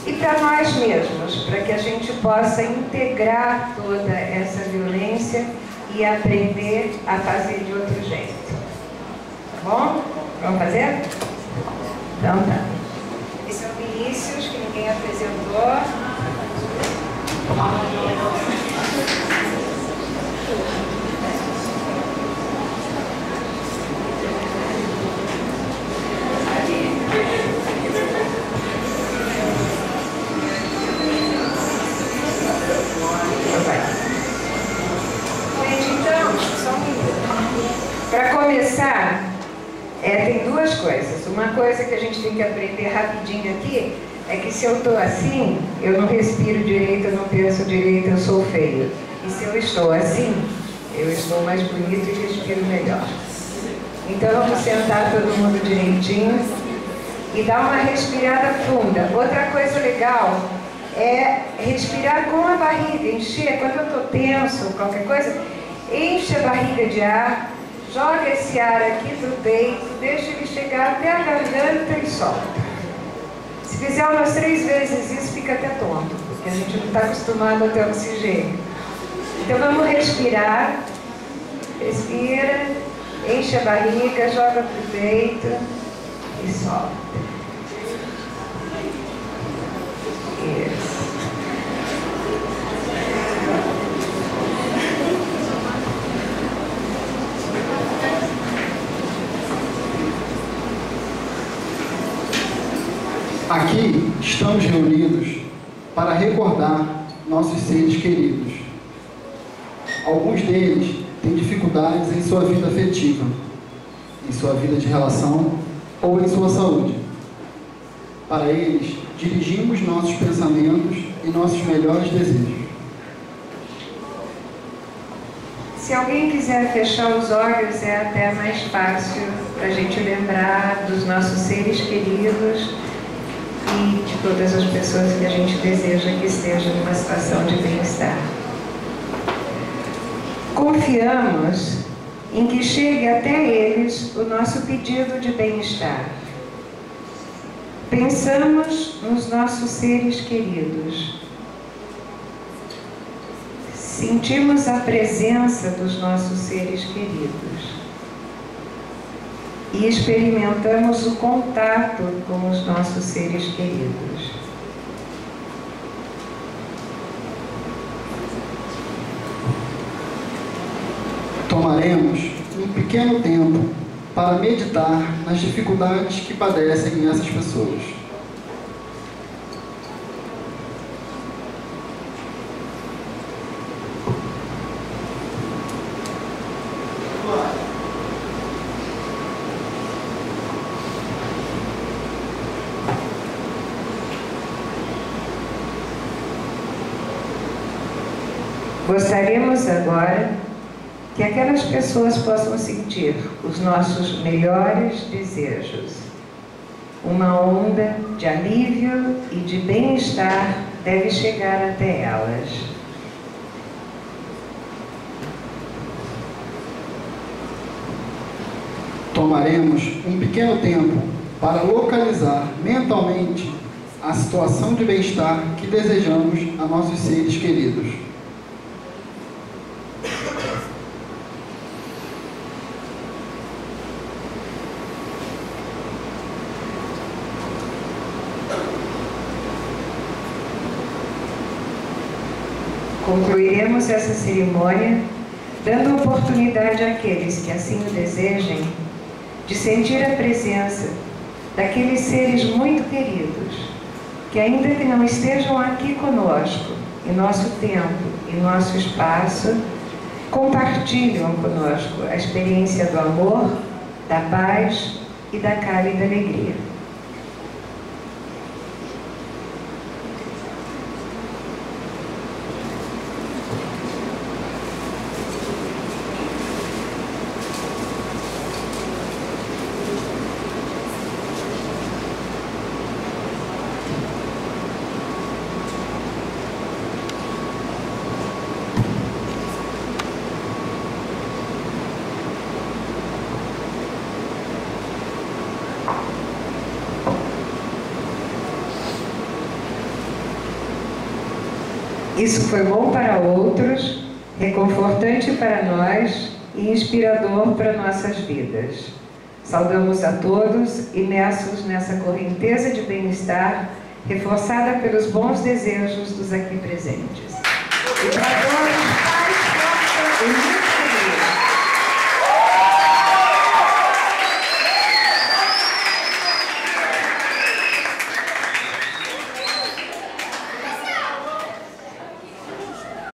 e para nós mesmos, para que a gente possa integrar toda essa violência e aprender a fazer de outro jeito. Tá bom? Vamos fazer? Então tá. Esse é o Vinícius, que ninguém apresentou. Gente, então, só um minuto. Para começar, tem duas coisas. Uma coisa que a gente tem que aprender rapidinho aqui é que se eu estou assim, eu não respiro direito, eu não penso direito, eu sou feio. E se eu estou assim, eu estou mais bonito e respiro melhor. Então vamos sentar todo mundo direitinho e dar uma respirada funda. Outra coisa legal é respirar com a barriga, encher. Quando eu estou tenso, qualquer coisa, enche a barriga de ar, joga esse ar aqui do peito, deixa ele chegar até a garganta e solta. Se fizer umas 3 vezes isso, fica até tonto, porque a gente não está acostumado a ter oxigênio. Então vamos respirar, respira, enche a barriga, joga pro peito e solta. Isso. Aqui estamos reunidos para recordar nossos seres queridos. Alguns deles têm dificuldades em sua vida afetiva, em sua vida de relação ou em sua saúde. Para eles, dirigimos nossos pensamentos e nossos melhores desejos. Se alguém quiser fechar os olhos, é até mais fácil para a gente lembrar dos nossos seres queridos e de todas as pessoas que a gente deseja que estejam numa situação de bem-estar. Confiamos em que chegue até eles o nosso pedido de bem-estar. Pensamos nos nossos seres queridos. Sentimos a presença dos nossos seres queridos. E experimentamos o contato com os nossos seres queridos. Tomaremos um pequeno tempo para meditar nas dificuldades que padecem essas pessoas. Gostaríamos agora que aquelas pessoas possam sentir os nossos melhores desejos. Uma onda de alívio e de bem-estar deve chegar até elas. Tomaremos um pequeno tempo para localizar mentalmente a situação de bem-estar que desejamos a nossos seres queridos. Concluiremos essa cerimônia dando oportunidade àqueles que assim o desejem de sentir a presença daqueles seres muito queridos que, ainda que não estejam aqui conosco, em nosso tempo e nosso espaço, compartilham conosco a experiência do amor, da paz e da cálida alegria. Isso foi bom para outros, reconfortante para nós e inspirador para nossas vidas. Saudamos a todos, imersos nessa correnteza de bem-estar, reforçada pelos bons desejos dos aqui presentes. E para todos, paz, força e muita alegria.